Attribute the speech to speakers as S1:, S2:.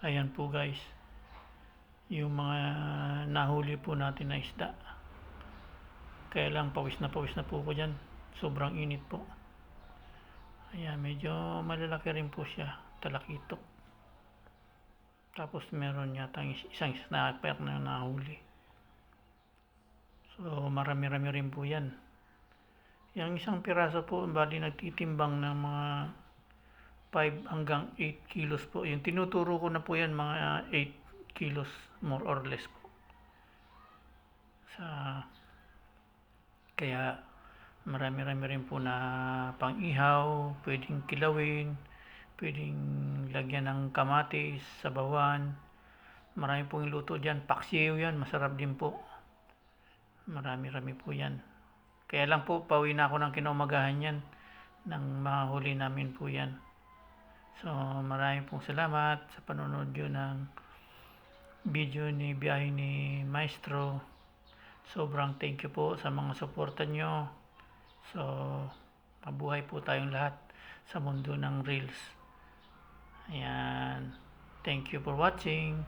S1: Ayan po guys, yung mga nahuli po natin na isda. Kaya lang pawis na po ko dyan. Sobrang init po. Ayan, medyo malalaki rin po siya. Talakitok. Tapos meron yata isang snapper na nahuli. So marami-rami rin po yan. Yung isang piraso po, bali nagtitimbang ng mga 5 hanggang 8 kilos po. Yung tinuturo ko na po yan, mga 8 kilos more or less po. Kaya marami-rami rin po na pang-ihaw, pwedeng kilawin, pwedeng lagyan ng kamatis, sabawan. Marami pong luto dyan. Paksiw yan, masarap din po. Marami-rami po yan. Kaya lang po, pauwi na ako ng kinaumagahan yan. Nang mahuli namin po yan. So, marami pong salamat sa panonood yun ng video ni biyahe ni Maestro. Sobrang thank you po sa mga suporta nyo. So, mabuhay po tayong lahat sa mundo ng Reels. Ayan. Thank you for watching.